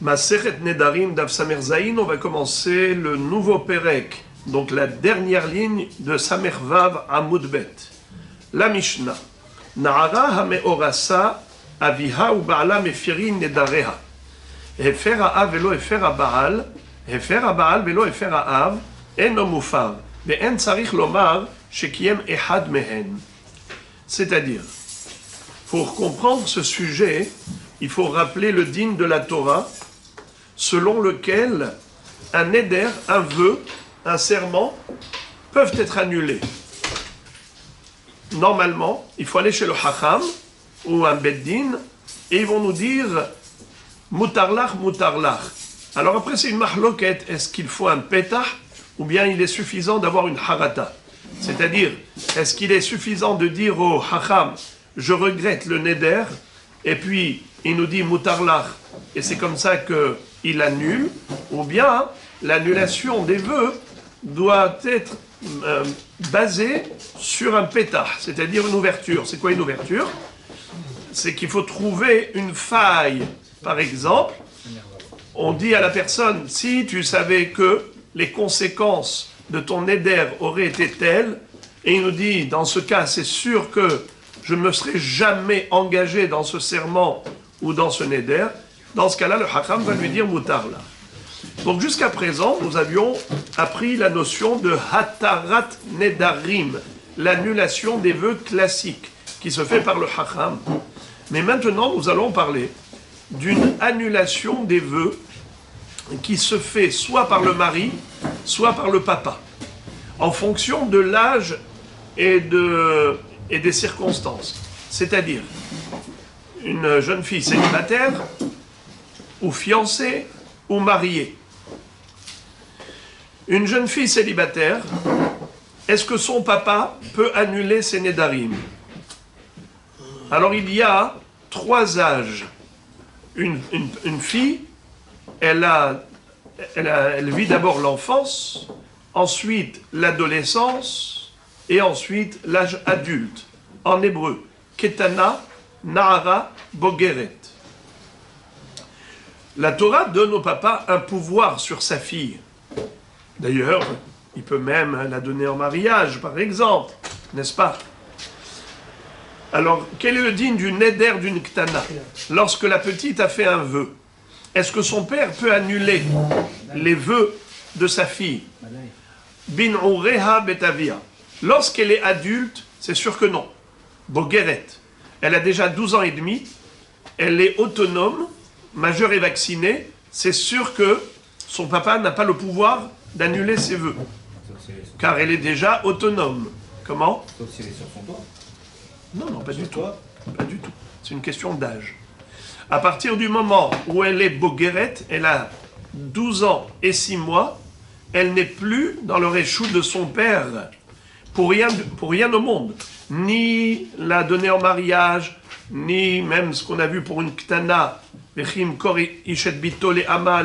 Masechet Nedarim Daf Samer Zayin, on va commencer le nouveau Perek, donc la dernière ligne de Samer Vav Amud Bet. La Mishnah. Na'ara hameorasa aviha u ba'ala mefirin nedareha. Hefer ha'av velo hefer ha'ba'al, hefer ha'ba'al velo hefer ha'av, eno mufar, ve'en tzarich lomar shekiem ehad mehen. C'est-à-dire, pour comprendre ce sujet, il faut rappeler le din de la Torah, selon lequel un neder, un vœu, un serment peuvent être annulés. Normalement, il faut aller chez le Hacham ou un Beddin et ils vont nous dire mutarlach, mutarlach. Alors après, c'est une mahloket. Est-ce qu'il faut un petah ou bien il est suffisant d'avoir une harata? C'est-à-dire, est-ce qu'il est suffisant de dire au Hacham je regrette le neder et puis il nous dit mutarlach et c'est comme ça qu'il annule, ou bien l'annulation des vœux doit être basée sur un pétah, c'est-à-dire une ouverture. C'est quoi une ouverture? C'est qu'il faut trouver une faille. Par exemple, on dit à la personne, si tu savais que les conséquences de ton éder auraient été telles, et il nous dit, dans ce cas, c'est sûr que je ne me serais jamais engagé dans ce serment ou dans ce neder, dans ce cas-là, le Hakam va lui dire mutarla. Donc jusqu'à présent, nous avions appris la notion de hatarat nedarim, l'annulation des vœux classiques, qui se fait par le Hakam. Mais maintenant, nous allons parler d'une annulation des vœux qui se fait soit par le mari, soit par le papa, en fonction de l'âge et des circonstances. C'est-à-dire, une jeune fille célibataire, ou fiancée, ou mariée. Une jeune fille célibataire, est-ce que son papa peut annuler ses nedarim? Alors il y a 3 âges. Une fille, elle vit d'abord l'enfance, ensuite l'adolescence, et ensuite l'âge adulte. En hébreu, ketana, nahara, bogeret. La Torah donne au papa un pouvoir sur sa fille. D'ailleurs, il peut même la donner en mariage, par exemple, n'est-ce pas? Alors, quel est le din du neder d'une ktana? Lorsque la petite a fait un vœu, est-ce que son père peut annuler les vœux de sa fille? Bin ureha betavia. Lorsqu'elle est adulte, c'est sûr que non. Bogeret. Elle a déjà 12 ans et demi, elle est autonome, majeure et vaccinée, c'est sûr que son papa n'a pas le pouvoir d'annuler ses vœux. Car elle est déjà autonome. Comment? Sauf si elle est sur son toit. Non, pas du tout. Pas du tout. C'est une question d'âge. À partir du moment où elle est bogeret, elle a 12 ans et 6 mois, elle n'est plus dans le réchou de son père. Pour rien au monde. Ni la donner en mariage, ni même ce qu'on a vu pour une ktana, la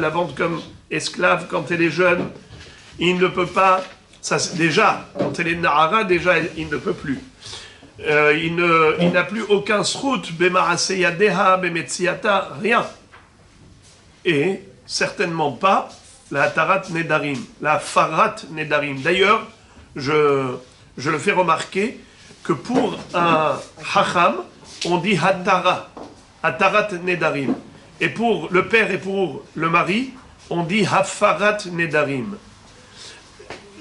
vente comme esclave quand elle est jeune, il ne peut pas, ça, déjà, quand elle est nahara, déjà il ne peut plus. Il n'a plus aucun srout, bemaraseyadeha, bemetziata, rien. Et certainement pas la hatarat nedarim, la farat nedarim. D'ailleurs, je le fais remarquer que pour un hacham, on dit hatarat nedarim. Et pour le père et pour le mari, on dit hafarat nedarim.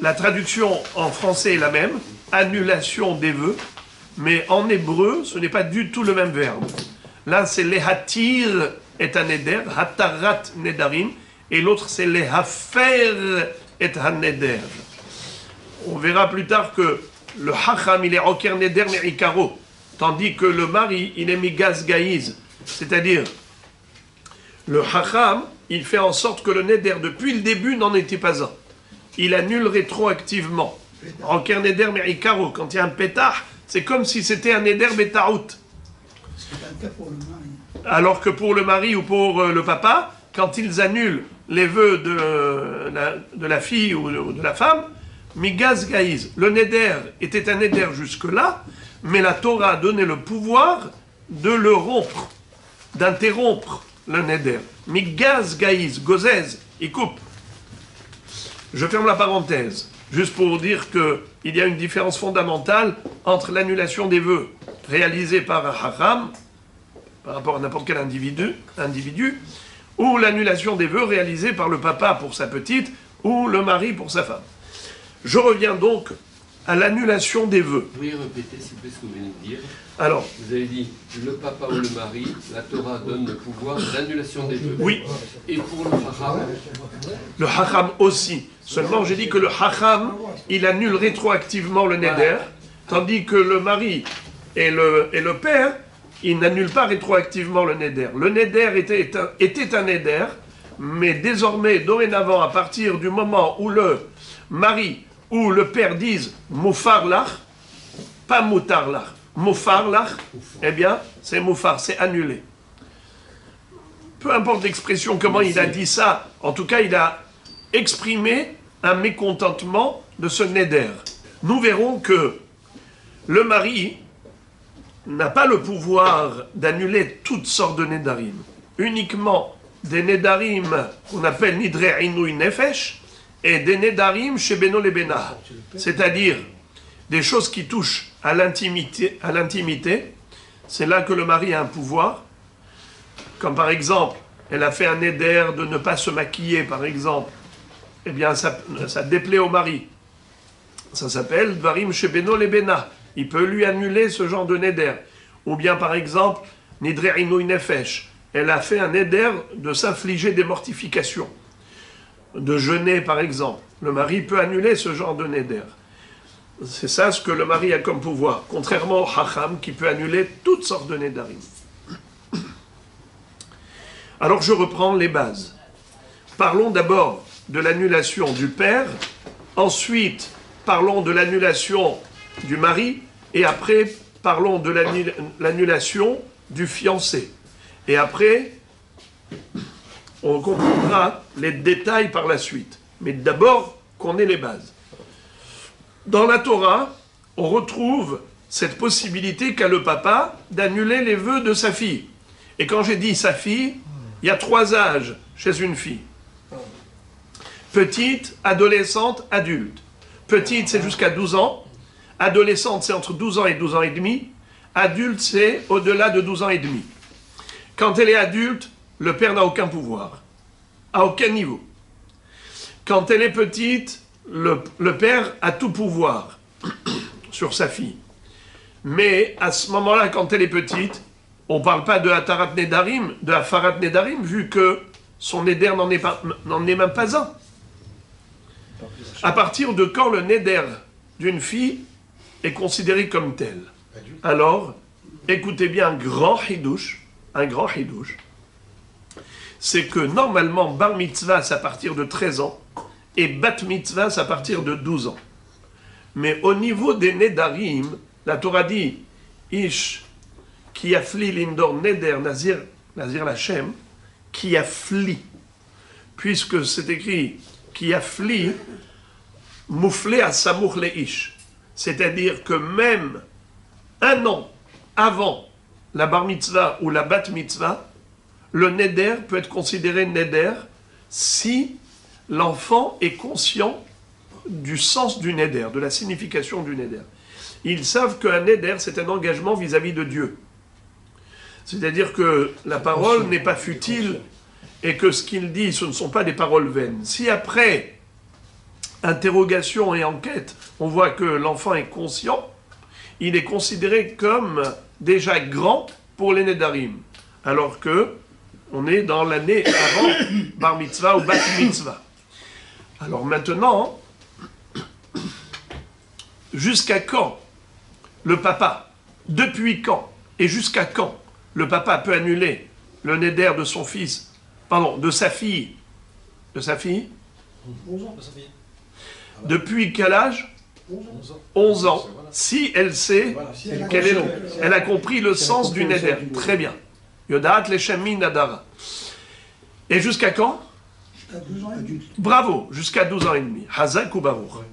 La traduction en français est la même, annulation des vœux, mais en hébreu, ce n'est pas du tout le même verbe. Là, c'est lehatir et un neder, hatarat nedarim, et l'autre, c'est lehafer et un neder. On verra plus tard que le hacham, il est oker neder me'ikaro, tandis que le mari, il est migaz gaïz, c'est-à-dire, le hacham, il fait en sorte que le neder, depuis le début, n'en était pas un. Il annule rétroactivement. En kerneder me'ikaro, quand il y a un pétah, c'est comme si c'était un neder betaout. Alors que pour le mari ou pour le papa, quand ils annulent les vœux de la fille ou de la femme, migaz gaïz. Le neder était un neder jusque-là, mais la Torah a donné le pouvoir de le rompre, d'interrompre le neder. Migaz gaïs, gozez, il coupe. Je ferme la parenthèse, juste pour vous dire qu'il y a une différence fondamentale entre l'annulation des vœux réalisés par un hacham, par rapport à n'importe quel individu, ou l'annulation des vœux réalisés par le papa pour sa petite, ou le mari pour sa femme. Je reviens donc à l'annulation des vœurs. Vous pouvez répéter, s'il vous plaît, ce que vous venez de dire? Alors, vous avez dit, le papa ou le mari, la Torah donne le pouvoir d'annulation des vœux. Oui. Et pour le hacham? Le hacham aussi. Seulement, j'ai dit que le hacham, il annule rétroactivement le neder, tandis que le mari et le père, ils n'annulent pas rétroactivement le neder. Le neder était un neder, mais désormais, dorénavant, à partir du moment où le mari ou le père disent moufar lach, pas moutar lach, moufar lach, eh bien, c'est moufar, c'est annulé. Peu importe l'expression, comment il a dit ça, en tout cas, il a exprimé un mécontentement de ce neder. Nous verrons que le mari n'a pas le pouvoir d'annuler toutes sortes de nedarim, uniquement des nedarim qu'on appelle nidre inouï nefesh, et des nedarim chez Beno le Bena, c'est-à-dire des choses qui touchent à l'intimité, c'est là que le mari a un pouvoir, comme par exemple, elle a fait un neder de ne pas se maquiller, par exemple, eh bien ça déplaît au mari, ça s'appelle Dvarim chez Beno le Bena, il peut lui annuler ce genre de neder, ou bien par exemple, nidre inouï nefesh, elle a fait un neder de s'infliger des mortifications, de jeûner par exemple. Le mari peut annuler ce genre de neder. C'est ça ce que le mari a comme pouvoir, contrairement au hacham qui peut annuler toutes sortes de nedarim. Alors je reprends les bases. Parlons d'abord de l'annulation du père, ensuite parlons de l'annulation du mari, et après parlons de l'annulation du fiancé. Et après, on comprendra les détails par la suite. Mais d'abord, qu'on ait les bases. Dans la Torah, on retrouve cette possibilité qu'a le papa d'annuler les vœux de sa fille. Et quand j'ai dit sa fille, il y a 3 âges chez une fille. Petite, adolescente, adulte. Petite, c'est jusqu'à 12 ans. Adolescente, c'est entre 12 ans et 12 ans et demi. Adulte, c'est au-delà de 12 ans et demi. Quand elle est adulte, le père n'a aucun pouvoir, à aucun niveau. Quand elle est petite, le père a tout pouvoir sur sa fille. Mais à ce moment-là, quand elle est petite, on ne parle pas de Hatarat Nedarim, de Hafarat Nedarim, vu que son Neder n'en est même pas un. À partir de quand le Neder d'une fille est considéré comme tel? Alors, écoutez bien un grand hidouche, c'est que normalement, bar mitzvah, c'est à partir de 13 ans, et bat mitzvah, c'est à partir de 12 ans. Mais au niveau des nedarim, la Torah dit, ish, qui affli l'indor neder nazir lachem, qui affli, puisque c'est écrit, qui affli, mouflé à samour le ish. C'est-à-dire que même un an avant la bar mitzvah ou la bat mitzvah, le neder peut être considéré neder si l'enfant est conscient du sens du neder, de la signification du neder. Ils savent qu'un neder, c'est un engagement vis-à-vis de Dieu. C'est-à-dire que la parole n'est pas futile et que ce qu'il dit, ce ne sont pas des paroles vaines. Si après interrogation et enquête, on voit que l'enfant est conscient, il est considéré comme déjà grand pour les nedarim, alors que on est dans l'année avant bar mitzvah ou bat mitzvah. Alors maintenant, jusqu'à quand le papa, depuis quand et jusqu'à quand le papa peut annuler le neder de son fils, pardon, de sa fille 11 ans de sa fille. Depuis quel âge? 11 ans. 11 ans. Si elle sait qu'elle est longue. Elle a compris le sens du neder. Très bien. Yodat leshem nadara. Et jusqu'à quand? Bravo, jusqu'à 12 ans et demi. Hazak ou Baruch.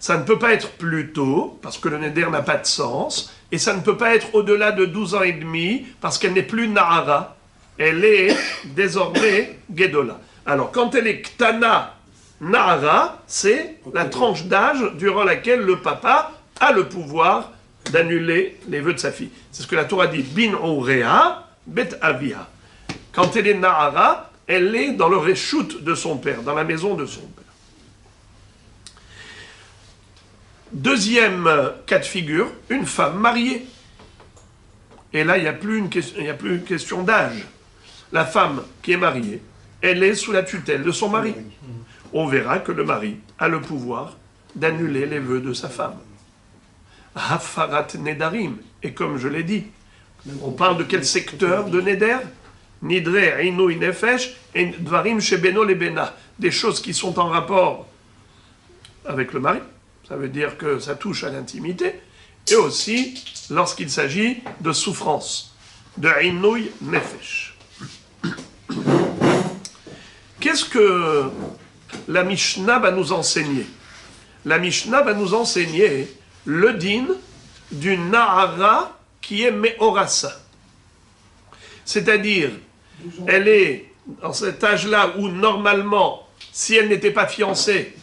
Ça ne peut pas être plus tôt, parce que le neder n'a pas de sens, et ça ne peut pas être au-delà de 12 ans et demi, parce qu'elle n'est plus Nahara, elle est désormais Gedola. Alors, quand elle est Ktana Nahara, c'est la tranche d'âge durant laquelle le papa a le pouvoir d'annuler les vœux de sa fille. C'est ce que la Torah dit, bin Urea, bet Avia. Quand elle est Nahara, elle est dans le reshoot de son père, dans la maison de son père. Deuxième cas de figure, une femme mariée. Et là, il n'y a plus une question d'âge. La femme qui est mariée, elle est sous la tutelle de son mari. On verra que le mari a le pouvoir d'annuler les vœux de sa femme. Hafarat Nedarim. Et comme je l'ai dit, on parle de quel secteur de Neder? Nidre, Inouï, Nefesh, et Dvarim, Shebeno, Lebena. Des choses qui sont en rapport avec le mari. Ça veut dire que ça touche à l'intimité. Et aussi lorsqu'il s'agit de souffrance. De Inouï, Nefesh. Qu'est-ce que la Mishnah va nous enseigner? La Mishnah va nous enseigner le din d'une Nahara qui est Meorasa. C'est-à-dire, elle est dans cet âge-là où normalement, si elle n'était pas fiancée,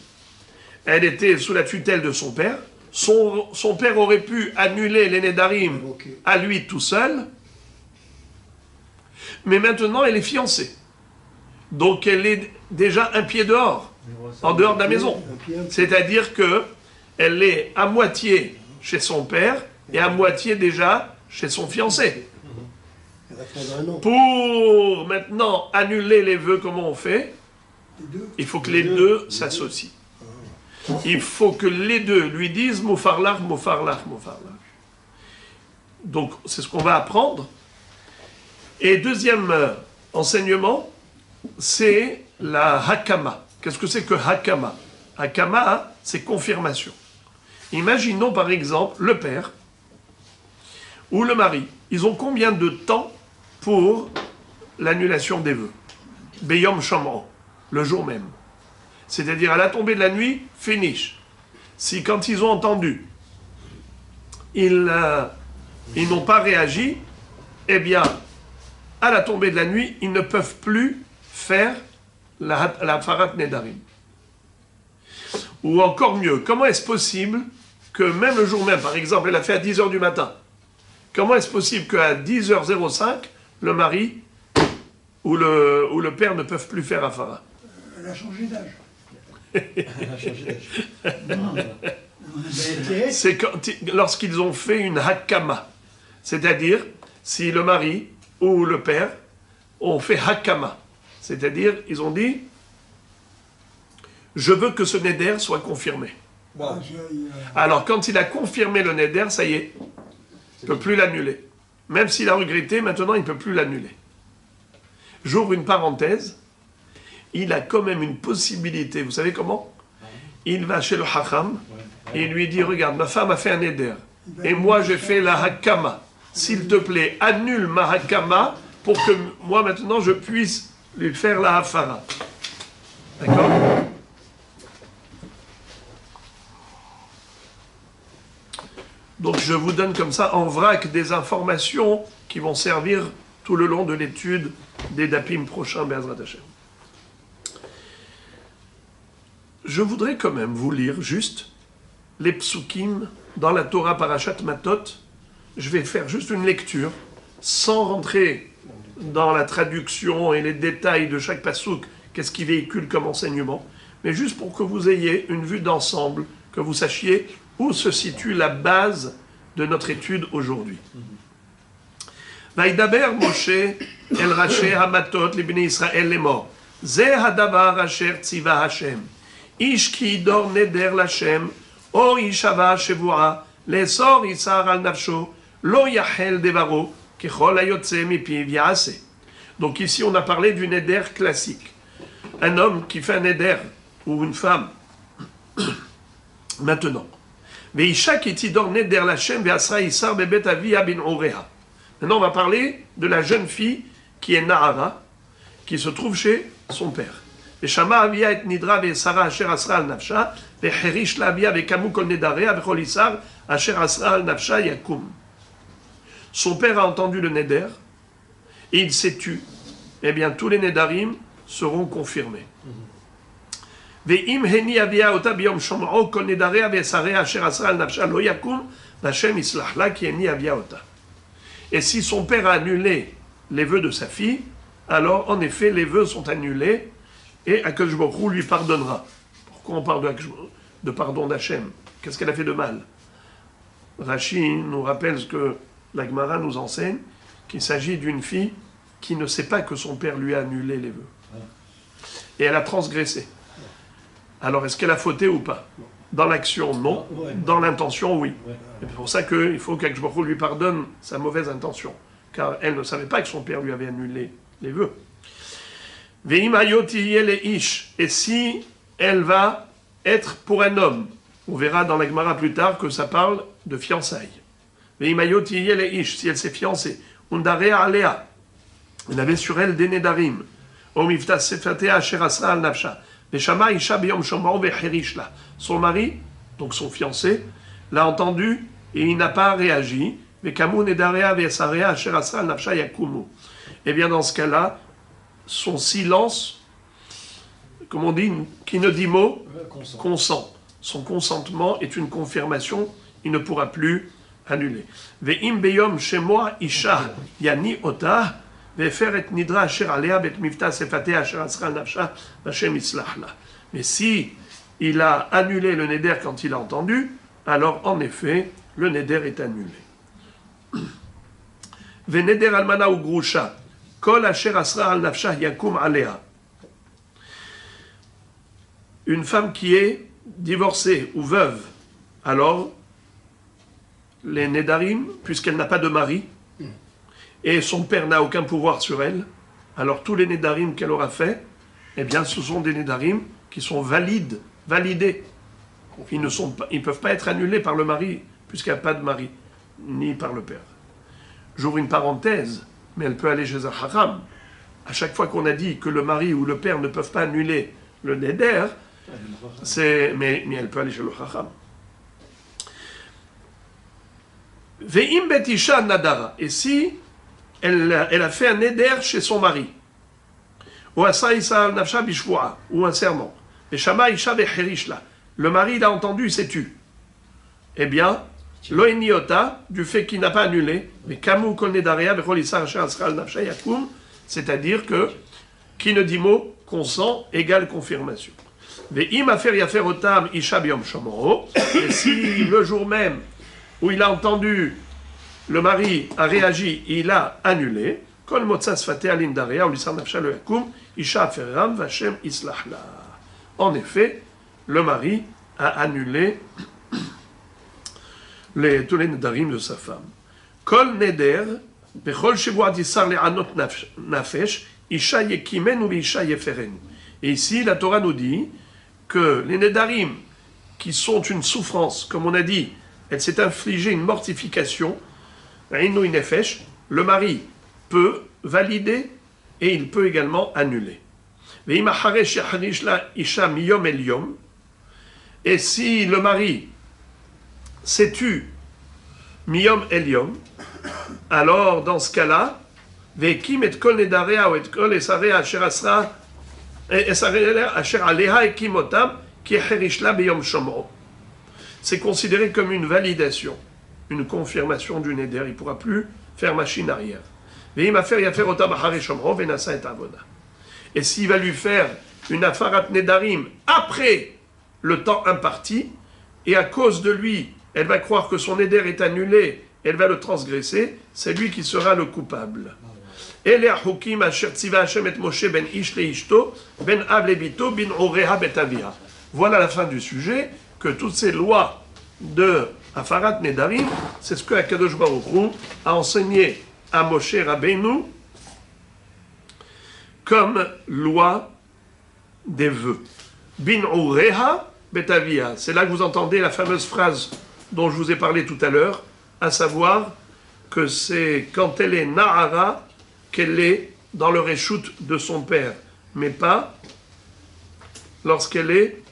elle était sous la tutelle de son père. Son père aurait pu annuler les Nedarim à lui tout seul. Mais maintenant, elle est fiancée. Donc, elle est déjà un pied dehors, en dehors de la maison. C'est-à-dire qu'elle est à moitié chez son père et à moitié déjà chez son fiancé. Pour maintenant annuler les vœux, comment on fait? Il faut que les deux s'associent. Il faut que les deux lui disent Mofarlach, Mofarlach, Mofarlach. Donc, c'est ce qu'on va apprendre. Et deuxième enseignement, c'est la Hakama. Qu'est-ce que c'est que Hakama? Hakama, c'est confirmation. Imaginons par exemple le père ou le mari. Ils ont combien de temps pour l'annulation des vœux? Beyom Shamran, le jour même. C'est-à-dire à la tombée de la nuit, finish. Si quand ils ont entendu, ils n'ont pas réagi, eh bien, à la tombée de la nuit, ils ne peuvent plus faire la Farat Nedarim. Ou encore mieux, comment est-ce possible que même le jour même, par exemple, elle a fait à 10h du matin, comment est-ce possible qu'à 10h05, le mari ou le père ne peuvent plus faire Afara? Elle a changé d'âge. C'est lorsqu'ils ont fait une Hakama. C'est-à-dire, si le mari ou le père ont fait Hakama. C'est-à-dire, ils ont dit, je veux que ce Neder soit confirmé. Bon. Alors, quand il a confirmé le Neder, ça y est, il ne peut plus l'annuler. Même s'il a regretté, maintenant, il ne peut plus l'annuler. J'ouvre une parenthèse. Il a quand même une possibilité. Vous savez comment? Il va chez le Hacham et il lui dit, regarde, ma femme a fait un Neder. Et moi, j'ai fait la Hakama. S'il te plaît, annule ma Hakama pour que moi, maintenant, je puisse lui faire la Hafara. D'accord? Donc, je vous donne comme ça, en vrac, des informations qui vont servir tout le long de l'étude des Dapim prochains, Be'ezrat Hashem. Je voudrais quand même vous lire juste les psukim dans la Torah Parashat Matot. Je vais faire juste une lecture, sans rentrer dans la traduction et les détails de chaque pasuk, qu'est-ce qui véhicule comme enseignement, mais juste pour que vous ayez une vue d'ensemble, que vous sachiez où se situe la base de notre étude aujourd'hui. Vaïdaber Moshe el Raché Hamatot libnei Israël les morts. Zeh hadavar asher tziva Hashem. Ish ki idor neder l'Hashem, o ishava shevua, lesor isar al nafsho, lo yachel devaro, kechol ayotze mipiv yaase. Donc ici on a parlé du neder classique. Un homme qui fait un neder, ou une femme, maintenant. Veisha ki tidor neder l'Hashem, veasra isar bebet avi abin oreha. Maintenant on va parler de la jeune fille qui est Nahara, qui se trouve chez son père. ושמע אביה את נדרה ושרה אשר אסרה על נפשה, והחריש לאביה וקמו כל נדריה וכל איסר אשר אסרה על נפשה יקום. Son père a entendu le neder et il s'est tu eh bien tous les Nedarim seront confirmés. Ve'im heni avia ota biyom shomro kol nedarea ve'esarea asher asra al nafsha lo yakum v'Hashem yislach la ki heni avia ota. Et si son père a annulé les vœux de sa fille, alors en effet les vœux sont annulés et Akadosh Baruch Hu lui pardonnera. Pourquoi on parle de pardon d'Hachem? Qu'est-ce qu'elle a fait de mal? Rashi nous rappelle ce que la Gemara nous enseigne, qu'il s'agit d'une fille qui ne sait pas que son père lui a annulé les vœux. Et elle a transgressé. Alors est-ce qu'elle a fauté ou pas? Dans l'action, non. Dans l'intention, oui. C'est pour ça qu'il faut qu'Akadosh Baruch Hu lui pardonne sa mauvaise intention. Car elle ne savait pas que son père lui avait annulé les vœux. Et si elle va être pour un homme, on verra dans la Gemara plus tard que ça parle de fiançailles. Si elle s'est fiancée, elle avait sur elle des Nedarim. Son mari, donc son fiancé, l'a entendu et il n'a pas réagi. Eh bien dans ce cas-là, son silence, comme on dit, qui ne dit mot, consent. Son consentement est une confirmation, il ne pourra plus annuler. Ve'im beyom shemoa isha yani ota ve'fer et nidra asher alea bet mifta sefatea asher asra nafsha v'Hashem yislach la. Mais si il a annulé le neder quand il a entendu, alors en effet, le neder est annulé. Ve'neder almana ou grusha kol asher asra al nafsha yakum alea. Une femme qui est divorcée ou veuve, alors les Nedarim, puisqu'elle n'a pas de mari, et son père n'a aucun pouvoir sur elle, alors tous les Nedarim qu'elle aura fait, eh bien ce sont des Nedarim qui sont validés. Ils ne peuvent pas être annulés par le mari, puisqu'il n'y a pas de mari, ni par le père. J'ouvre une parenthèse, mais elle peut aller chez un haram. À chaque fois qu'on a dit que le mari ou le père ne peuvent pas annuler le Neder, mais elle peut aller chez le Chacham. Ve'im betisha nadara. Et si elle a fait un neder chez son mari, ou un serment, le mari l'a entendu, il s'est tu. Eh bien, loeniota, du fait qu'il n'a pas annulé, mais kamu kol nedaria bechol isar asher asra al nafsha yakum, c'est-à-dire que qui ne dit mot, consent égale confirmation. Et si le jour même où il a entendu, le mari a réagi, il a annulé, en effet, le mari a annulé tous les nedarim de sa femme. Kol neder, bechol shebuat yisar le'anot nafesh, isha yekimenu v'isha yeferenu. Et ici, la Torah nous dit que les Nedarim, qui sont une souffrance, comme on a dit, elle s'est infligée une mortification, le mari peut valider et il peut également annuler. Et si le mari s'est tu miyom eliom, alors dans ce cas-là, ve'kim et kol nedarea ou et kol esarea asher asra c'est considéré comme une validation, une confirmation du neder. Il ne pourra plus faire machine arrière. Et s'il va lui faire une afarat nedarim après le temps imparti, et à cause de lui, elle va croire que son neder est annulé, elle va le transgresser, c'est lui qui sera le coupable. Voilà la fin du sujet, que toutes ces lois de Afarat Nedarim, c'est ce que Akadosh Baruch Hu a enseigné à Moshe Rabbeinu comme loi des vœux. Bin Ureha Betavia. C'est là que vous entendez la fameuse phrase dont je vous ai parlé tout à l'heure, à savoir que c'est quand elle est Nahara qu'elle est dans le réchoute de son père, mais pas lorsqu'elle est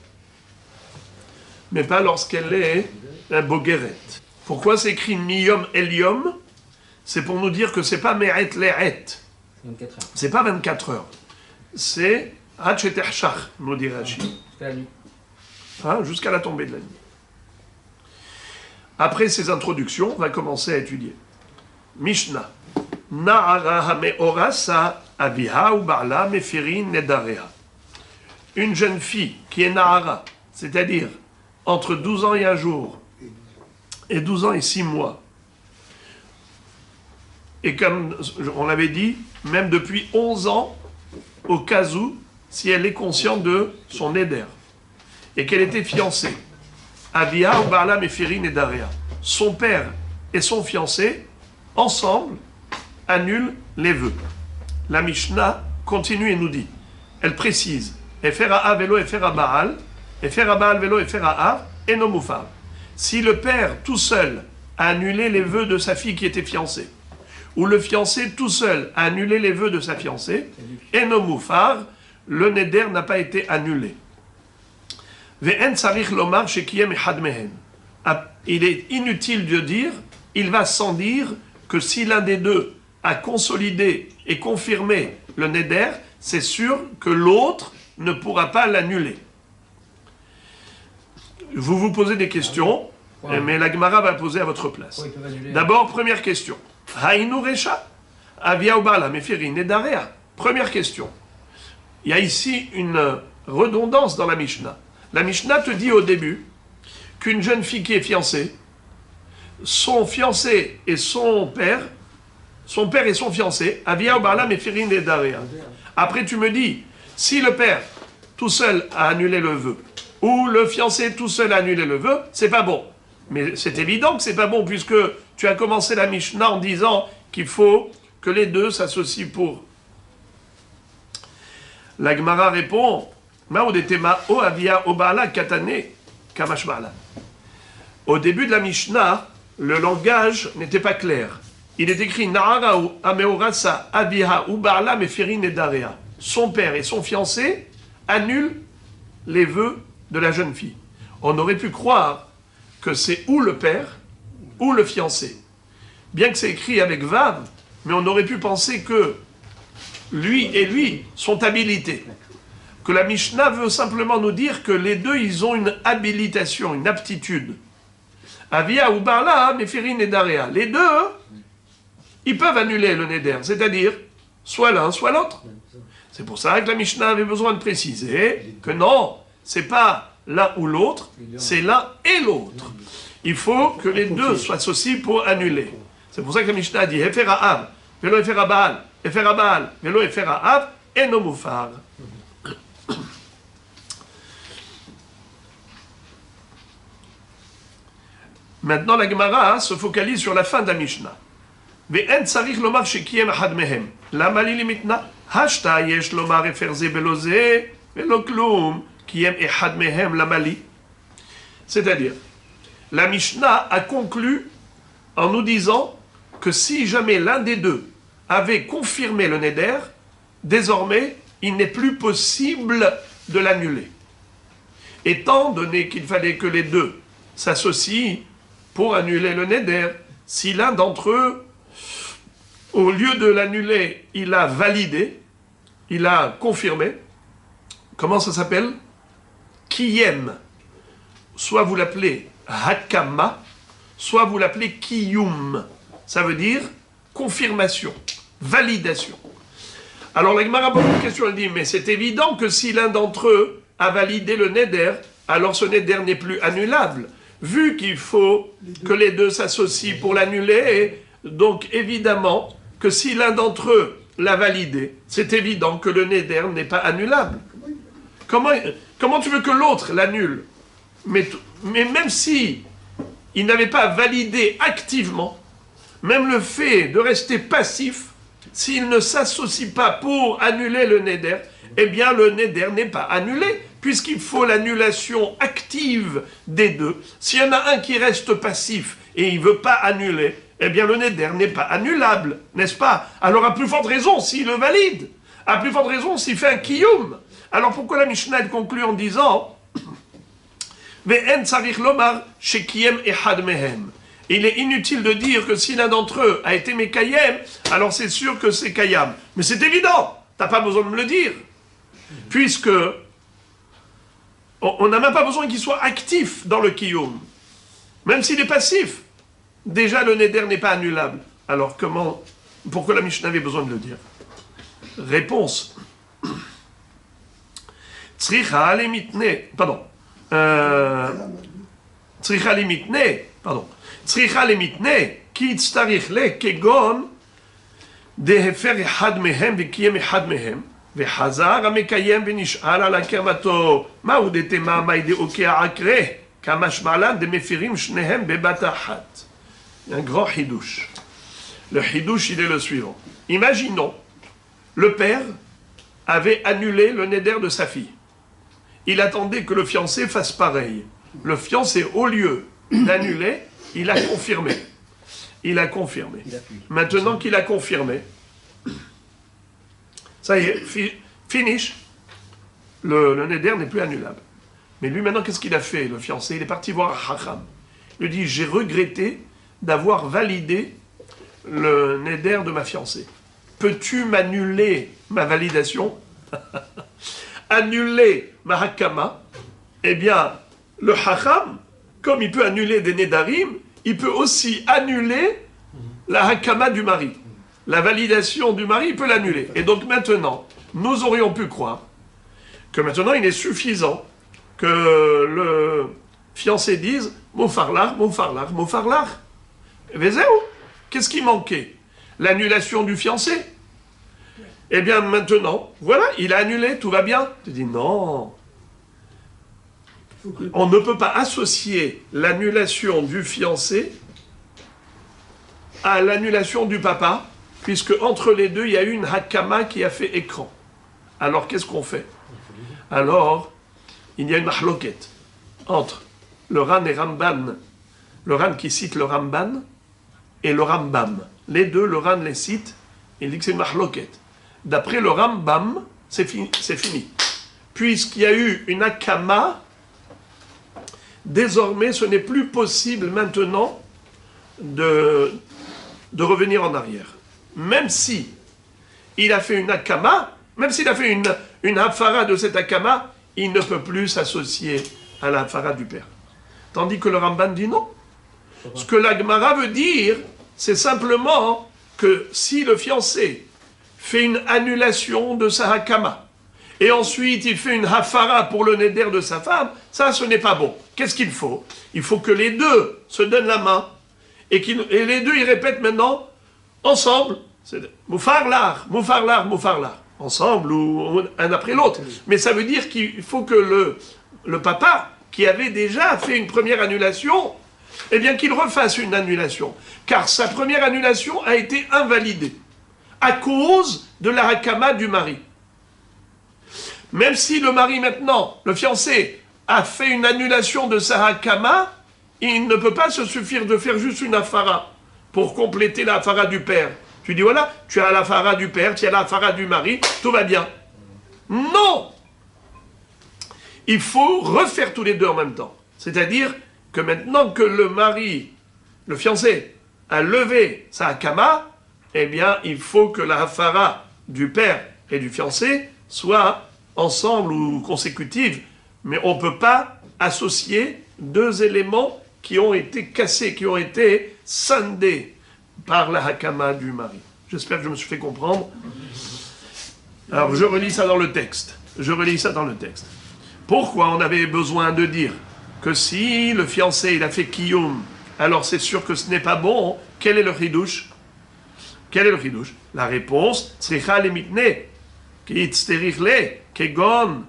un bogeret. Pourquoi c'est écrit Miyom Eliom? C'est pour nous dire que c'est pas Meret Leret. 24 heures. C'est pas 24 heures. C'est Hatchetechchach, nous dit Rashi. Jusqu'à la nuit. Hein, jusqu'à la tombée de la nuit. Après ces introductions, on va commencer à étudier. Mishnah. Na'ara hameorasa aviha ou ba'la mefirin nedarea. Une jeune fille qui est Na'ara, c'est-à-dire entre 12 ans et un jour, et 12 ans et 6 mois. Et comme on l'avait dit, même depuis 11 ans, au cas où, si elle est consciente de son éder, et qu'elle était fiancée, Avia ou Ba'ala Mefirin et Daria, son père et son fiancé, ensemble, annulent les vœux. La Mishnah continue et nous dit, elle précise, Efera A velo Efera Baal, Efera Baal velo Efera A, et no Mufar. Si le père tout seul a annulé les vœux de sa fille qui était fiancée, ou le fiancé tout seul a annulé les vœux de sa fiancée, et no Mufar, le neder n'a pas été annulé. Ve'en tzarich lomar shekiem echad mehen. Il est inutile de dire, il va sans dire, que si l'un des deux a consolidé et confirmé le neder, c'est sûr que l'autre ne pourra pas l'annuler. Vous vous posez des questions, mais la Gemara va poser à votre place. D'abord, première question. Haïnu recha avia ubala mefirin nedarea. Première question. Il y a ici une redondance dans la Mishnah. La Mishnah te dit au début qu'une jeune fille qui est fiancée, son fiancé et son père et son fiancé, avia ubala mefirin nedarea. Après, tu me dis, si le père tout seul a annulé le vœu, ou le fiancé tout seul a annulé le vœu, c'est pas bon. Mais c'est évident que c'est pas bon, puisque tu as commencé la Mishnah en disant qu'il faut que les deux s'associent pour. La Gemara répond, au début de la Mishnah, le langage n'était pas clair. Il est écrit Na'ara ameorasa abiha ubarla mefirin edarea. Son père et son fiancé annulent les vœux de la jeune fille. On aurait pu croire que c'est ou le père ou le fiancé. Bien que c'est écrit avec Vav, mais on aurait pu penser que lui et lui sont habilités. Que la Mishnah veut simplement nous dire que les deux, ils ont une habilitation, une aptitude. Avia ou Barla, Mefirin et Daria. Les deux, ils peuvent annuler le neder, c'est-à-dire soit l'un, soit l'autre. C'est pour ça que la Mishnah avait besoin de préciser que non, c'est pas l'un ou l'autre, c'est l'un et l'autre. Il faut que les deux soient associés pour annuler. C'est pour ça que la Mishnah dit Efera Av, Velo Efera Baal, Efera Baal, Velo Efera Av, et no Mufar. Maintenant, la Gemara se focalise sur la fin de la Mishnah. Ve'en tzarich lomar shekiem achad mehem. Lama li limitna? Hashta yesh lomar eferze beloze, velo klum, kiem echad mehem lama li. C'est-à-dire, la Mishnah a conclu en nous disant que si jamais l'un des deux avait confirmé le neder, désormais, il n'est plus possible de l'annuler. Étant donné qu'il fallait que les deux s'associent pour annuler le neder, si l'un d'entre eux, au lieu de l'annuler, il a validé, il a confirmé, comment ça s'appelle? Kiyem. Soit vous l'appelez Hakama, soit vous l'appelez Kiyum. Ça veut dire confirmation, validation. Alors la Gemara pose une question, elle dit, mais c'est évident que si l'un d'entre eux a validé le neder, alors ce neder n'est plus annulable. Vu qu'il faut que les deux s'associent pour l'annuler, donc évidemment que si l'un d'entre eux l'a validé, c'est évident que le neder n'est pas annulable. Comment tu veux que l'autre l'annule? Mais même si il n'avait pas validé activement, même le fait de rester passif, s'il ne s'associe pas pour annuler le neder, eh bien le neder n'est pas annulé, puisqu'il faut l'annulation active des deux. S'il y en a un qui reste passif et il ne veut pas annuler, eh bien le neder n'est pas annulable, n'est-ce pas? Alors à plus forte raison s'il le valide, à plus forte raison s'il fait un kiyum. Alors pourquoi la Mishnah conclut en disant Ve'en tzarich lomar shekiyem echad mehem. Il est inutile de dire que si l'un d'entre eux a été Mekayem, alors c'est sûr que c'est Kayam. Mais c'est évident, t'as pas besoin de me le dire. Puisque on n'a même pas besoin qu'il soit actif dans le Kiyum. Même s'il est passif. Déjà, le Neder n'est pas annulable. Alors pourquoi la Mishnah avait besoin de le dire? Réponse. Tzricha limitne, pardon. Tzricha limitne, ki tzarich le kegon dehefer echad mehem vekiyem echad mehem וחזר המקיים ונשאל על הקרבתו. מהו דתמה מאי דאוקי עקרה? כמשמע לן דמפירים שניהם בבת אחת. Un grand hidouche. Le hidouche, il est le suivant. Imaginons, le père avait annulé le neder de sa fille. Il attendait que le fiancé fasse pareil. Le fiancé, au lieu d'annuler, il a confirmé. Il a confirmé. Maintenant qu'il a confirmé, ça y est, finish. Le neder n'est plus annulable. Mais lui, maintenant, qu'est-ce qu'il a fait, le fiancé? Il est parti voir Hacham. Il lui dit, j'ai regretté d'avoir validé le neder de ma fiancée. Peux-tu m'annuler ma validation? Annuler ma hakama? Eh bien, le Hacham, comme il peut annuler des nedarim, il peut aussi annuler la hakama du mari. La validation du mari, il peut l'annuler. Et donc maintenant, nous aurions pu croire que maintenant il est suffisant que le fiancé dise « Mofarlar, mofarlar, mofarlar ». Vezéou, qu'est-ce qui manquait? L'annulation du fiancé. Eh bien maintenant, voilà, il a annulé, tout va bien. Tu dis non. On ne peut pas associer l'annulation du fiancé à l'annulation du papa, puisque entre les deux, il y a eu une hakama qui a fait écran. Alors, qu'est-ce qu'on fait? Alors, il y a une mahloket entre le Ran et Ramban, le Ran qui cite le Ramban et le Rambam. Les deux, le Ran les cite, il dit que c'est une mahloket. D'après le Rambam, c'est fini. Puisqu'il y a eu une hakama, désormais, ce n'est plus possible maintenant de revenir en arrière. Même si il a fait une hakama, même s'il a fait une hafara de cette hakama, il ne peut plus s'associer à la hafara du père. Tandis que le Ramban dit non. Ce que la Gemara veut dire, c'est simplement que si le fiancé fait une annulation de sa hakama, et ensuite il fait une hafara pour le neder de sa femme, ça ce n'est pas bon. Qu'est-ce qu'il faut? Il faut que les deux se donnent la main, et les deux ils répètent maintenant, ensemble, c'est Moufarlar, Moufarlar, Moufarlar. Ensemble ou un après l'autre. Mais ça veut dire qu'il faut que le papa, qui avait déjà fait une première annulation, eh bien qu'il refasse une annulation. Car sa première annulation a été invalidée à cause de la hakama du mari. Même si le mari maintenant, le fiancé, a fait une annulation de sa hakama, il ne peut pas se suffire de faire juste une hafara pour compléter la hafara du père. Tu dis voilà, tu as la hafara du père, tu as la hafara du mari, tout va bien. Non! Il faut refaire tous les deux en même temps. C'est-à-dire que maintenant que le mari, le fiancé, a levé sa hakama, eh bien, il faut que la hafara du père et du fiancé soient ensemble ou consécutives. Mais on ne peut pas associer deux éléments qui ont été cassés, qui ont été scindés par la hakama du mari. J'espère que je me suis fait comprendre. Alors, je relis ça dans le texte. Pourquoi on avait besoin de dire que si le fiancé, il a fait kiyum, alors c'est sûr que ce n'est pas bon. Quel est le chidouche? La réponse, tzricha lemitne, ki itzterich le, kegon,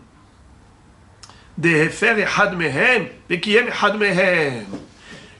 dehefer echad mehem, vekiyem echad mehem.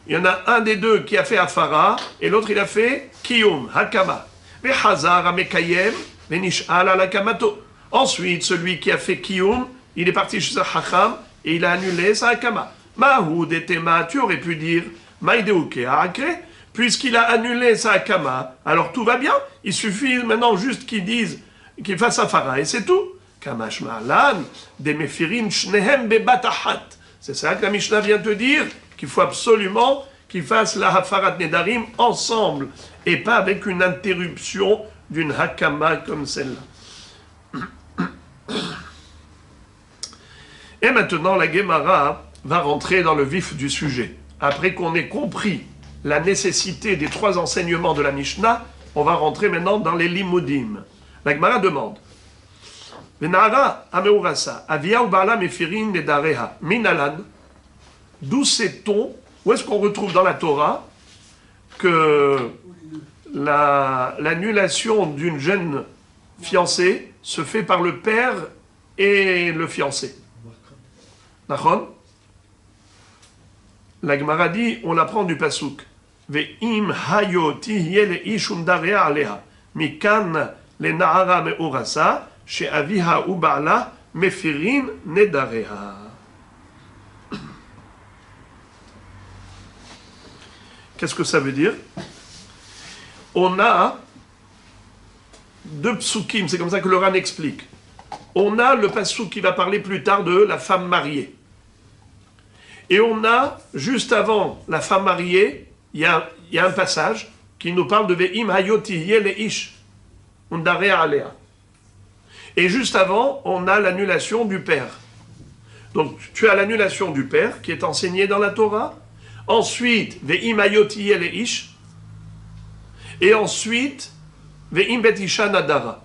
Il y en a un des deux qui a fait hafara, et l'autre il a fait kiyum, hakama. Vechazar amekayem, venish'al al hakamato. Ensuite, celui qui a fait kiyum, il est parti chez un hacham, et il a annulé sa hakama. Mahou detema, tu aurais pu dire, maïdeuke akre, puisqu'il a annulé sa hakama, alors tout va bien. Il suffit maintenant juste qu'il fasse hafara, et c'est tout. Kamash ma'alan, demefirim shnehem bebatahat. C'est ça que la Mishnah vient te dire, qu'il faut absolument qu'ils fassent la Hafarat Nedarim ensemble et pas avec une interruption d'une Hakama comme celle-là. Et maintenant, la Gemara va rentrer dans le vif du sujet. Après qu'on ait compris la nécessité des 3 enseignements de la Mishnah, on va rentrer maintenant dans les Limodim. La Gemara demande Venara ameurasa, avia ou bala mefirin nedareha, minalan. D'où sait-on, où est-ce qu'on retrouve dans la Torah que l'annulation d'une jeune fiancée se fait par le père et le fiancé? Nachon? La Gemara dit, on apprend du pasuk. Ve'im hayo tihye le'ishun darea aleha, mikan le'na'ara me'orasa, she'aviha u ba'ala mefirin nedareha. Qu'est-ce que ça veut dire? On a 2 psukim, c'est comme ça que le Ran explique. On a le pasuk qui va parler plus tard de la femme mariée. Et on a, juste avant la femme mariée, il y a un passage qui nous parle de Ve'im hayoti ish, undarea alea. Et juste avant, on a l'annulation du père. Donc, tu as l'annulation du père qui est enseignée dans la Torah. Ensuite, Ve'im hayoti ish. Et ensuite, Ve'im betisha nadara.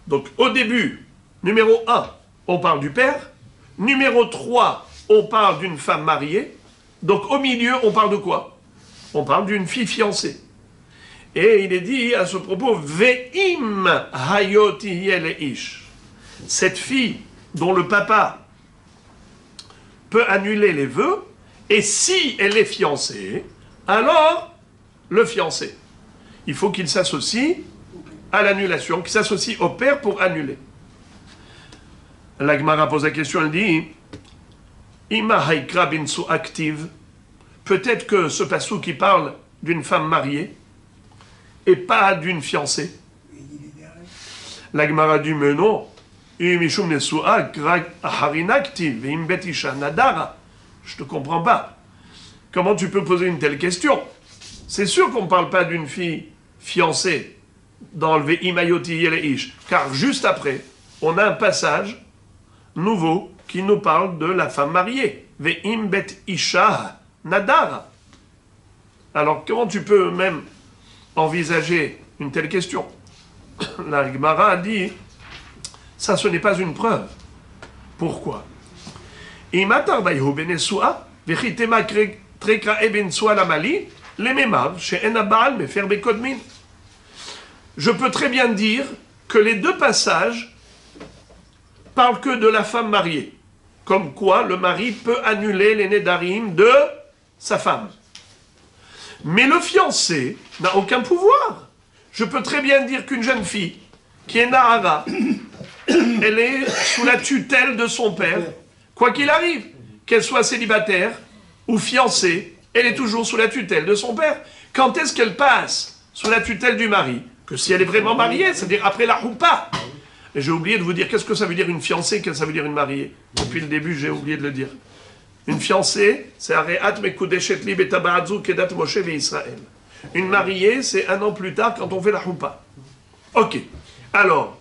Donc, au début, numéro 1, on parle du père. Numéro 3, on parle d'une femme mariée. Donc, au milieu, on parle de quoi? On parle d'une fille fiancée. Et il est dit à ce propos, Ve'im hayoti ish. Cette fille dont le papa peut annuler les vœux, et si elle est fiancée, alors le fiancé, il faut qu'il s'associe à l'annulation, qu'il s'associe au père pour annuler. La Gemara pose la question, elle dit, Ima haikra binsu active. Peut-être que ce passou qui parle d'une femme mariée et pas d'une fiancée. La Gemara dit, mais non. Je te comprends pas. Comment tu peux poser une telle question? C'est sûr qu'on ne parle pas d'une fille fiancée dans le Ve'imayoti Yele-Ish, car juste après, on a un passage nouveau qui nous parle de la femme mariée. Ve'im bet isha nadara. Alors, comment tu peux même envisager une telle question? La Gemara a dit, ça ce n'est pas une preuve. Pourquoi? Imatar bayhu benesua, vechitema trekra ebensua lamali, lememav, she'en abal mefer bekodmin. Je peux très bien dire que les 2 passages parlent que de la femme mariée. Comme quoi le mari peut annuler les nedarim de sa femme. Mais le fiancé n'a aucun pouvoir. Je peux très bien dire qu'une jeune fille qui est Nahara, elle est sous la tutelle de son père, quoi qu'il arrive, qu'elle soit célibataire ou fiancée, elle est toujours sous la tutelle de son père. Quand est-ce qu'elle passe sous la tutelle du mari? Que si elle est vraiment mariée, c'est-à-dire après la roupa. Et j'ai oublié de vous dire, qu'est-ce que ça veut dire une fiancée, qu'est-ce que ça veut dire une mariée? Depuis le début, j'ai oublié de le dire. Une fiancée, c'est Areat Mekudeshet Li Betaba'adzu Kedat Moshe Israël. Une mariée, c'est 1 an plus tard quand on fait la roupa. Ok. Alors,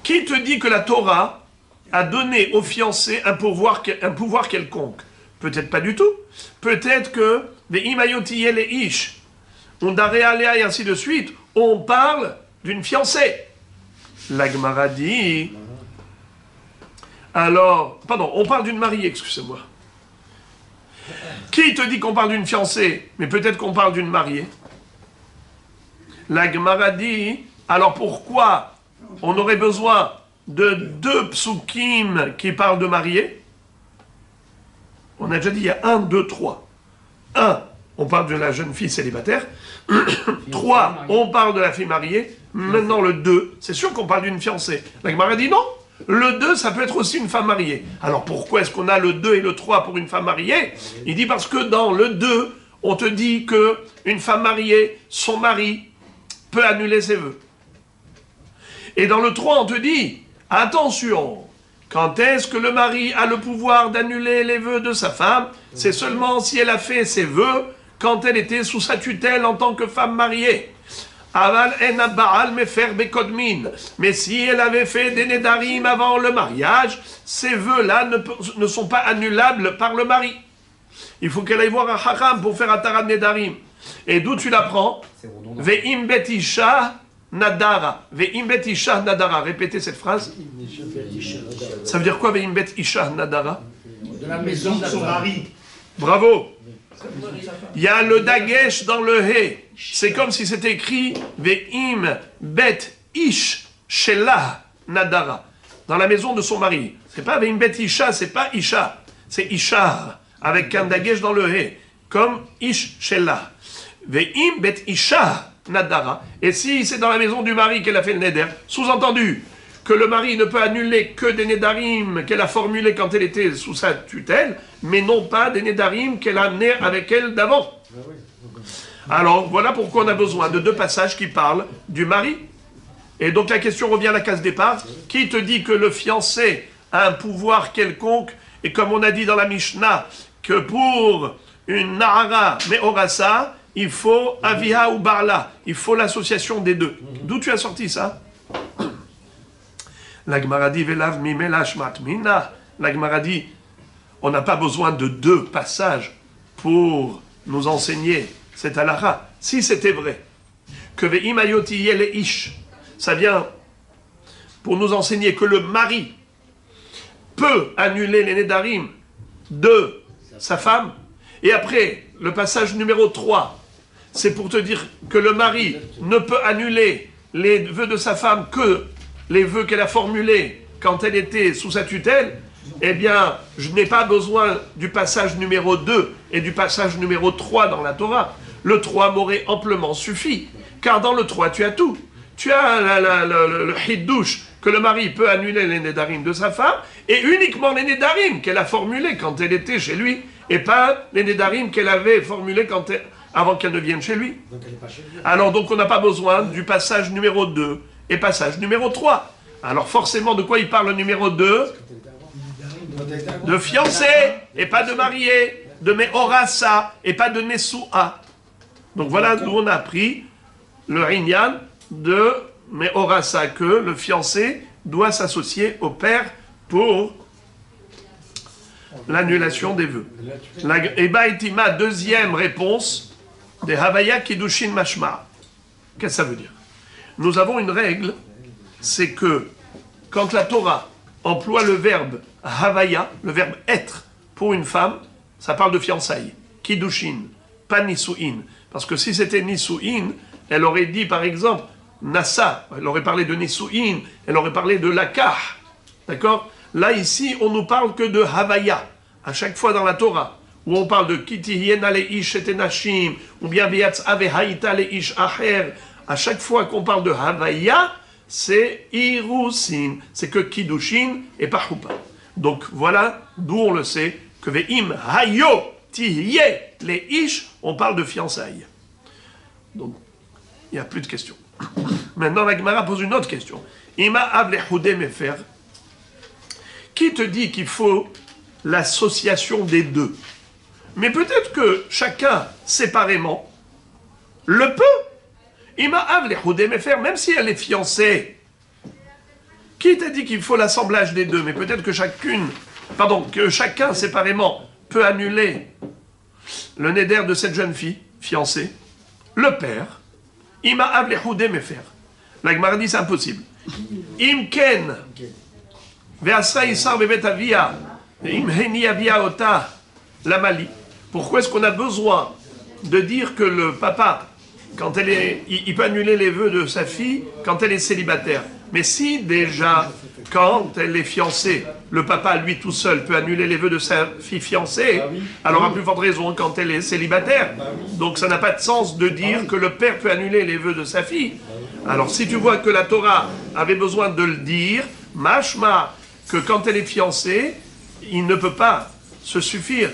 qui te dit que la Torah a donné aux fiancés un pouvoir quelconque? Peut-être pas du tout. Peut-être que les Imayoti et les Ish, on daré aléa et ainsi de suite, on parle d'une fiancée. La Gemara dit. Alors, pardon, on parle d'une mariée, excusez-moi. Qui te dit qu'on parle d'une fiancée? Mais peut-être qu'on parle d'une mariée. La Gemara dit, alors pourquoi on aurait besoin de 2 psukim qui parlent de mariée? On a déjà dit, il y a 1, 2, 3. 1, on parle de la jeune fille célibataire. 3, on parle de la fille mariée. Maintenant, le 2, c'est sûr qu'on parle d'une fiancée. La Gemara dit non. Le 2, ça peut être aussi une femme mariée. Alors pourquoi est-ce qu'on a le 2 et le 3 pour une femme mariée? Il dit parce que dans le 2, on te dit que une femme mariée, son mari, peut annuler ses vœux. Et dans le 3, on te dit, attention, Quand est-ce que le mari a le pouvoir d'annuler les vœux de sa femme? C'est seulement si elle a fait ses vœux quand elle était sous sa tutelle en tant que femme mariée. Aval en baal mefer bekodmin. Mais si elle avait fait des nedarim avant le mariage, ces vœux-là ne sont pas annulables par le mari. Il faut qu'elle aille voir un hacham pour faire un tarat nedarim. Et d'où tu l'apprends? Ve'im bet isha nadara. Ve'im bet isha nadara. Répétez cette phrase. Ça veut dire quoi, Ve'im bet isha nadara? De la maison de son mari. Bravo. Il y a le dagesh dans le he. C'est comme si c'était écrit Ve'im bet ish shelah nadara. Dans la maison de son mari. C'est pas Ve'im bet isha, c'est pas isha. C'est isha. Avec un dagesh dans le he. Comme ish shelah. Ve'im bet isha nadara. Et si c'est dans la maison du mari qu'elle a fait le neder, sous-entendu que le mari ne peut annuler que des nedarim qu'elle a formulés quand elle était sous sa tutelle, mais non pas des nedarim qu'elle a nés avec elle d'avant. Alors, voilà pourquoi on a besoin de deux passages qui parlent du mari. Et donc la question revient à la case départ. Qui te dit que le fiancé a un pouvoir quelconque? Et comme on a dit dans la Mishnah, que pour une Nahara Meorasa, il faut Aviha ou Barla. Il faut l'association des deux. D'où tu as sorti ça? La Gemara dit Velav mimela shmat mina. La Gemara dit on n'a pas besoin de deux passages pour nous enseigner cette halakha. Si c'était vrai que Ve'imayoti yele ish, ça vient pour nous enseigner que le mari peut annuler les nedarim de sa femme. Et après, le passage numéro 3, c'est pour te dire que le mari ne peut annuler les vœux de sa femme que les vœux qu'elle a formulés quand elle était sous sa tutelle. Eh bien, je n'ai pas besoin du passage numéro 2 et du passage numéro 3 dans la Torah. Le 3 m'aurait amplement suffi, car dans le 3, tu as tout. Tu as le hiddouche, que le mari peut annuler les nedarim de sa femme, et uniquement les nedarim qu'elle a formulés quand elle était chez lui, et pas les nedarim qu'elle avait formulés avant qu'elle ne vienne chez lui. Alors donc on n'a pas besoin du passage numéro 2 et passage numéro 3. Alors forcément, de quoi il parle le numéro 2? De fiancé, et pas de marié, de meorasa, et pas de nesoua. Donc voilà d'où on a appris le Inyan de meorasa, que le fiancé doit s'associer au père pour l'annulation des vœux. Et Baïtima, deuxième réponse, des Havaya Kiddushin Mashma. Qu'est-ce que ça veut dire? Nous avons une règle, c'est que quand la Torah emploie le verbe Havaya, le verbe être, pour une femme, ça parle de fiançailles. Kiddushin, pas Nisuin. Parce que si c'était Nisuin, elle aurait dit par exemple Nassa, elle aurait parlé de Nisuin, elle aurait parlé de Lakah. D'accord? Là, ici, on nous parle que de Havaya. À chaque fois dans la Torah, où on parle de Kitihiena le ish etenashim, ou bien Viatz avehaïta le ish acher, à chaque fois qu'on parle de Havaya, c'est Irusin, c'est que Kiddushin et pas Choupa. Donc voilà d'où on le sait que Ve'im hayo tihye le ish, on parle de fiançailles. Donc, il n'y a plus de questions. Maintenant, la Gemara pose une autre question. Ima av lehude mefer. Qui te dit qu'il faut l'association des deux? Mais peut-être que chacun, séparément, le peut. Ima av lehude mefer, même si elle est fiancée. Qui t'a dit qu'il faut l'assemblage des deux? Mais peut-être que que chacun, séparément, peut annuler le neder de cette jeune fille, fiancée. Le père, Ima av lehude mefer. La Gemara dit c'est impossible. Imken. Pourquoi est-ce qu'on a besoin de dire que le papa, quand il peut annuler les vœux de sa fille quand elle est célibataire? Mais si déjà, quand elle est fiancée, le papa, lui tout seul, peut annuler les vœux de sa fille fiancée, alors à plus forte raison quand elle est célibataire. Donc ça n'a pas de sens de dire que le père peut annuler les vœux de sa fille. Alors si tu vois que la Torah avait besoin de le dire, mashma, que quand elle est fiancée, il ne peut pas se suffire.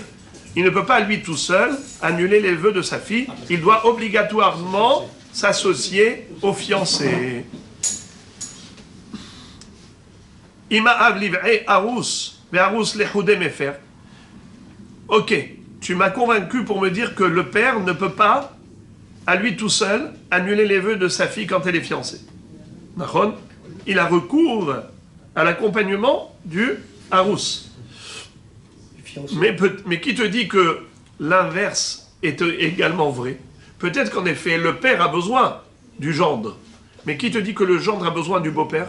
Il ne peut pas, lui tout seul, annuler les vœux de sa fille. Il doit obligatoirement s'associer au fiancé. Ima av liv'e arus, ve'arus lehoudé mefer. Ok, tu m'as convaincu pour me dire que le père ne peut pas, à lui tout seul, annuler les vœux de sa fille quand elle est fiancée. D'accord ? Il a recours à l'accompagnement du arus. Mais qui te dit que l'inverse est également vrai? Peut-être qu'en effet, le père a besoin du gendre. Mais qui te dit que le gendre a besoin du beau-père?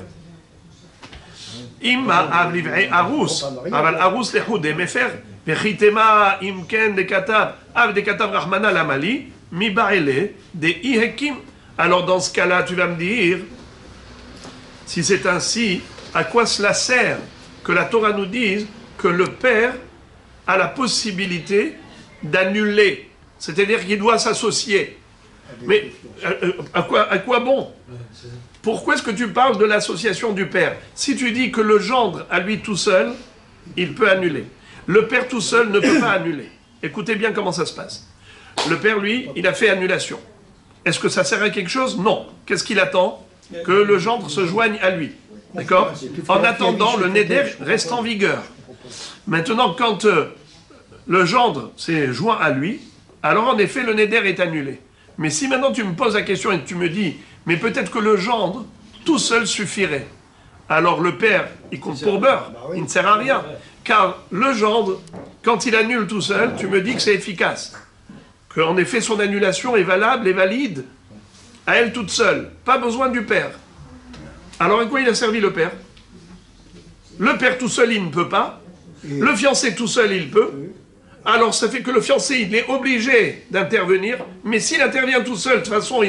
Imma avliv'e arus, aval arus lehoudé mefer, vechitema imken de katav, av de katav rahmana lamali, mi ba'ele de ihekim. Alors dans ce cas-là, tu vas me dire, si c'est ainsi, à quoi cela sert que la Torah nous dise que le père a la possibilité d'annuler, c'est-à-dire qu'il doit s'associer. Mais à quoi bon? Pourquoi est-ce que tu parles de l'association du père? Si tu dis que le gendre, à lui tout seul, il peut annuler. Le père tout seul ne peut pas annuler. Écoutez bien comment ça se passe. Le père, lui, il a fait annulation. Est-ce que ça sert à quelque chose? Non. Qu'est-ce qu'il attend? Que le gendre se joigne à lui. D'accord? En attendant, le neder reste en vigueur. Maintenant, quand le gendre s'est joint à lui, alors en effet, le neder est annulé. Mais si maintenant tu me poses la question et que tu me dis, mais peut-être que le gendre, tout seul suffirait. Alors le père, il compte pour beurre, il ne sert à rien. Car le gendre, quand il annule tout seul, tu me dis que c'est efficace. Qu'en effet, son annulation est valable et valide à elle toute seule. Pas besoin du père. Alors à quoi il a servi le père? Le père tout seul, il ne peut pas. Le fiancé tout seul, il peut. Alors ça fait que le fiancé, il est obligé d'intervenir. Mais s'il intervient tout seul, de toute façon,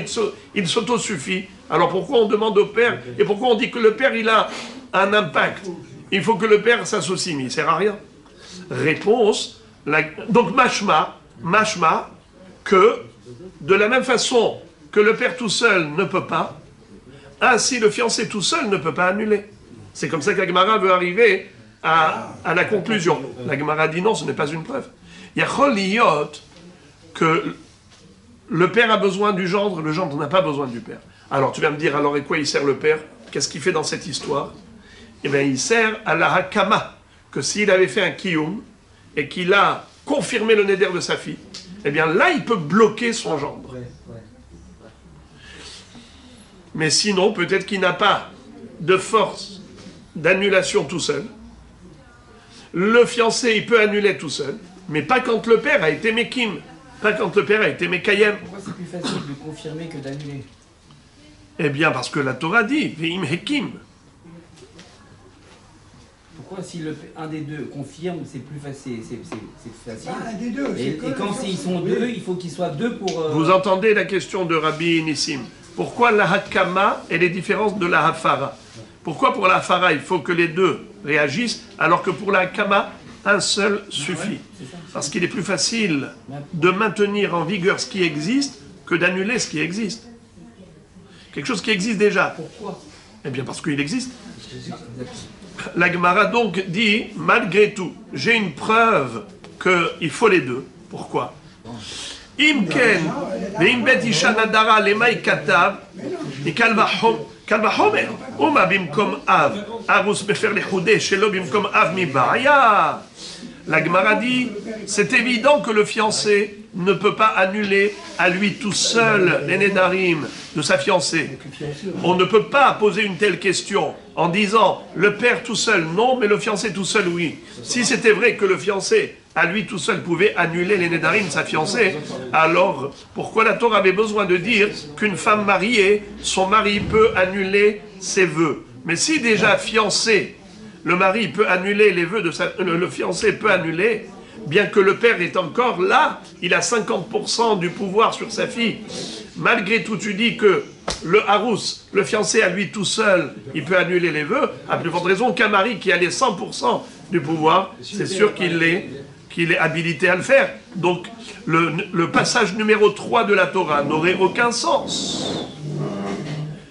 il s'autosuffit. Alors pourquoi on demande au père? Et pourquoi on dit que le père, il a un impact? Il faut que le père s'associe, mais il ne sert à rien. Réponse. Donc mashma, que de la même façon que le père tout seul ne peut pas, ainsi le fiancé tout seul ne peut pas annuler. C'est comme ça que la Gemara veut arriver à la conclusion. La Gemara dit non, ce n'est pas une preuve. Il y a choliyot que le père a besoin du gendre, le gendre n'a pas besoin du père. Alors tu vas me dire, alors et quoi il sert le père? Qu'est-ce qu'il fait dans cette histoire? Eh bien il sert à la hakama, que s'il avait fait un kiyum et qu'il a confirmé le neder de sa fille, eh bien là il peut bloquer son gendre. Mais sinon, peut-être qu'il n'a pas de force d'annulation tout seul. Le fiancé, il peut annuler tout seul, mais pas quand le père a été Mekim, pas quand le père a été Mekayem. Pourquoi c'est plus facile de confirmer que d'annuler? Eh bien, parce que la Torah dit, Ve'im Hekim. Pourquoi si un des deux confirme, c'est plus facile, c'est facile. Un des deux. Et quand ils sont deux, il faut qu'ils soient deux pour... Vous entendez la question de Rabbi Nissim. Pourquoi la Hakama, elle est différente de la Hafara? Pourquoi pour la Hafara, il faut que les deux réagissent, alors que pour la Hakama, un seul suffit? Parce qu'il est plus facile de maintenir en vigueur ce qui existe que d'annuler ce qui existe. Quelque chose qui existe déjà. Pourquoi? Eh bien parce qu'il existe. La Gemara donc dit, malgré tout, j'ai une preuve qu'il faut les deux. Pourquoi? Imken, ve'im bet isha nadara lemay katav, ikal vachomer, oma bimkom av, arus befer lechoudé, shelo bimkom av mi ba'aya. La Gemara dit, c'est évident que le fiancé ne peut pas annuler à lui tout seul les nédarim de sa fiancée. On ne peut pas poser une telle question en disant le père tout seul non, mais le fiancé tout seul oui. Si c'était vrai que le fiancé à lui tout seul pouvait annuler les nédarim de sa fiancée, alors pourquoi la Torah avait besoin de dire qu'une femme mariée, son mari peut annuler ses vœux? Mais si déjà fiancé, le mari peut annuler les vœux de le fiancé peut annuler, bien que le père est encore là, il a 50% du pouvoir sur sa fille. Malgré tout, tu dis que le harous, le fiancé à lui tout seul, il peut annuler les vœux, à plus forte raison qu'un mari qui a les 100% du pouvoir, c'est sûr qu'il est habilité à le faire. Donc, le passage numéro 3 de la Torah n'aurait aucun sens.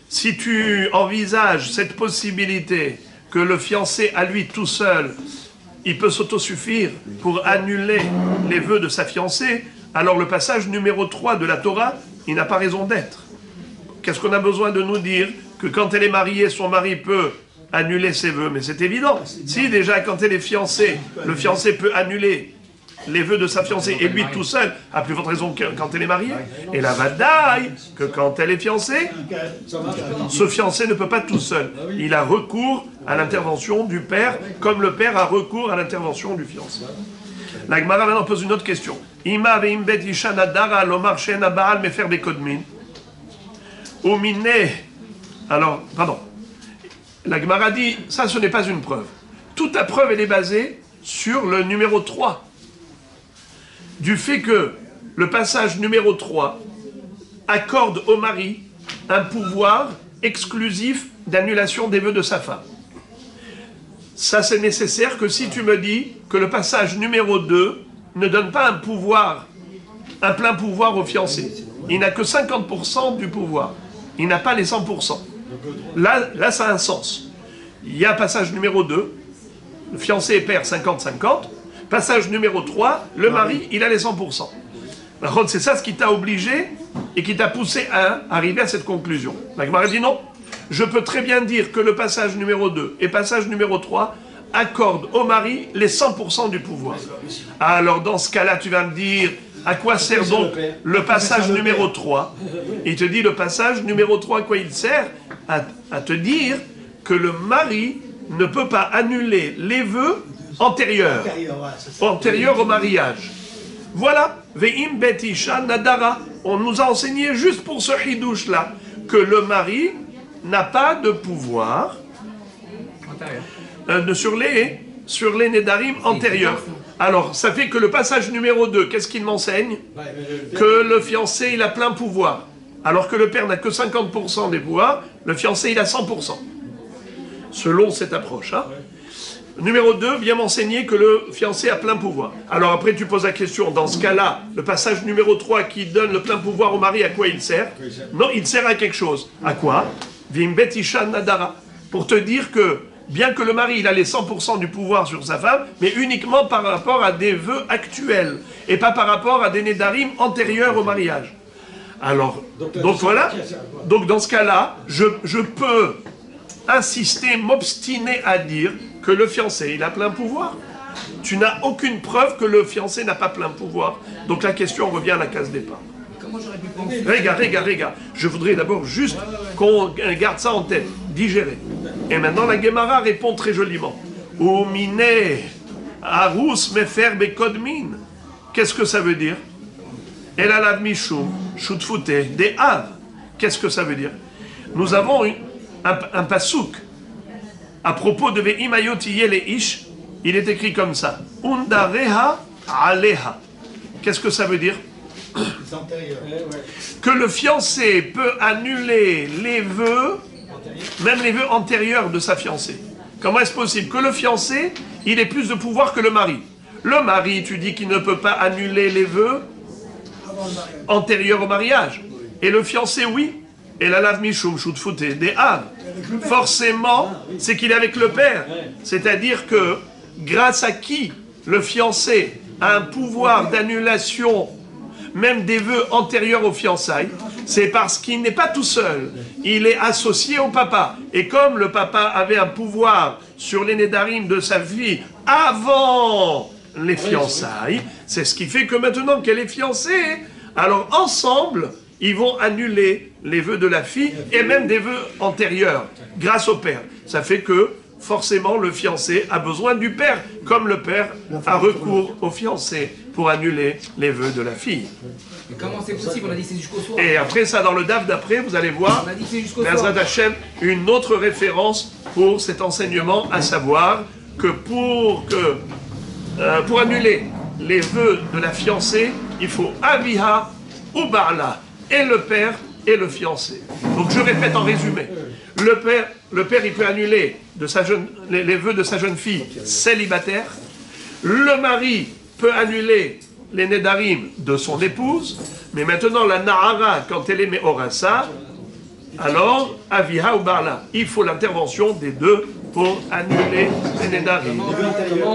Si tu envisages cette possibilité que le fiancé à lui tout seul, il peut s'autosuffire pour annuler les vœux de sa fiancée, alors le passage numéro 3 de la Torah, il n'a pas raison d'être. Qu'est-ce qu'on a besoin de nous dire? Que quand elle est mariée, son mari peut annuler ses vœux? Mais c'est évident. Si déjà, quand elle est fiancée, le fiancé peut annuler les vœux de sa fiancée et lui tout seul, à plus forte raison que quand elle est mariée. Et la vadaï, que quand elle est fiancée, ce fiancé ne peut pas tout seul. Il a recours à l'intervention du père, comme le père a recours à l'intervention du fiancé. La Gemara maintenant pose une autre question. Ima ve'im bet isha nadara lomar she'ena ba'al mefer bekodmin. Umine. Alors, pardon. La Gemara dit, ça ce n'est pas une preuve. Toute la preuve elle est basée sur le numéro 3. Du fait que le passage numéro 3 accorde au mari un pouvoir exclusif d'annulation des vœux de sa femme. Ça, c'est nécessaire que si tu me dis que le passage numéro 2 ne donne pas un pouvoir, un plein pouvoir au fiancé. Il n'a que 50% du pouvoir. Il n'a pas les 100%. Là, ça a un sens. Il y a passage numéro 2, le fiancé perd 50-50. Passage numéro 3, le mari, il a les 100%. Par contre, c'est ça ce qui t'a obligé et qui t'a poussé à arriver à cette conclusion. La Gemara dit non. Je peux très bien dire que le passage numéro 2 et passage numéro 3 accordent au mari les 100% du pouvoir. Alors, dans ce cas-là, tu vas me dire, à quoi sert donc le passage numéro 3? Il te dit, le passage numéro 3, à quoi il sert? À te dire que le mari ne peut pas annuler les vœux antérieurs au mariage. Voilà, ve'im betisha nadara. On nous a enseigné juste pour ce hidouche là que le mari n'a pas de pouvoir sur les nédarim antérieurs. Alors, ça fait que le passage numéro 2, qu'est-ce qu'il m'enseigne? Que le fiancé, il a plein pouvoir. Alors que le père n'a que 50% des pouvoirs, le fiancé, il a 100%. Selon cette approche. Hein. Numéro 2 vient m'enseigner que le fiancé a plein pouvoir. Alors après, tu poses la question, dans ce cas-là, le passage numéro 3 qui donne le plein pouvoir au mari, à quoi il sert? Non, il sert à quelque chose. À quoi? Vimbet isha nadara. Pour te dire que, bien que le mari, il a les 100% du pouvoir sur sa femme, mais uniquement par rapport à des vœux actuels, et pas par rapport à des nédarim antérieurs au mariage. Alors, donc voilà. Donc dans ce cas-là, je peux insister, m'obstiner à dire que le fiancé, il a plein pouvoir. Tu n'as aucune preuve que le fiancé n'a pas plein pouvoir. Donc la question revient à la case départ. Comment j'aurais pu penser? Regarde. Je voudrais d'abord juste qu'on garde ça en tête, digérer. Et maintenant la Gemara répond très joliment. Umine arus mefer bekodmin. Qu'est-ce que ça veut dire? El alav mishum shutfute de av. Qu'est-ce que ça veut dire? Nous avons un pasouk à propos de Ve'imayot yele ish. Il est écrit comme ça. Undareha aleha. Qu'est-ce que ça veut dire? Que le fiancé peut annuler les vœux, même les vœux antérieurs de sa fiancée. Comment est-ce possible? Que le fiancé, il ait plus de pouvoir que le mari. Le mari, tu dis qu'il ne peut pas annuler les vœux antérieurs au mariage. Et le fiancé, oui. Et la lave mishum shutfute des âmes. Forcément, c'est qu'il est avec le père. C'est-à-dire que, grâce à qui le fiancé a un pouvoir d'annulation même des vœux antérieurs aux fiançailles, c'est parce qu'il n'est pas tout seul. Il est associé au papa. Et comme le papa avait un pouvoir sur les nédarim de sa fille avant les fiançailles, c'est ce qui fait que maintenant qu'elle est fiancée, alors ensemble, ils vont annuler les vœux de la fille et même des vœux antérieurs, grâce au père. Ça fait que, forcément, le fiancé a besoin du père, comme le père a recours au fiancé pour annuler les vœux de la fille. Mais comment c'est possible? On a dit c'est jusqu'au soir. Et après ça, dans le DAF d'après, vous allez voir, On a dit c'est jusqu'au soir. Bezrat Hashem, une autre référence pour cet enseignement, à savoir que pour annuler les vœux de la fiancée, il faut Aviha ou Ba'la, et le père et le fiancé. Donc je répète en résumé, le père il peut annuler les vœux de sa jeune fille célibataire, le mari peut annuler les nédarim de son épouse, mais maintenant la Nahara, quand elle est Me'orasa, alors Aviha ou Ba'la, il faut l'intervention des deux pour annuler les nédarim.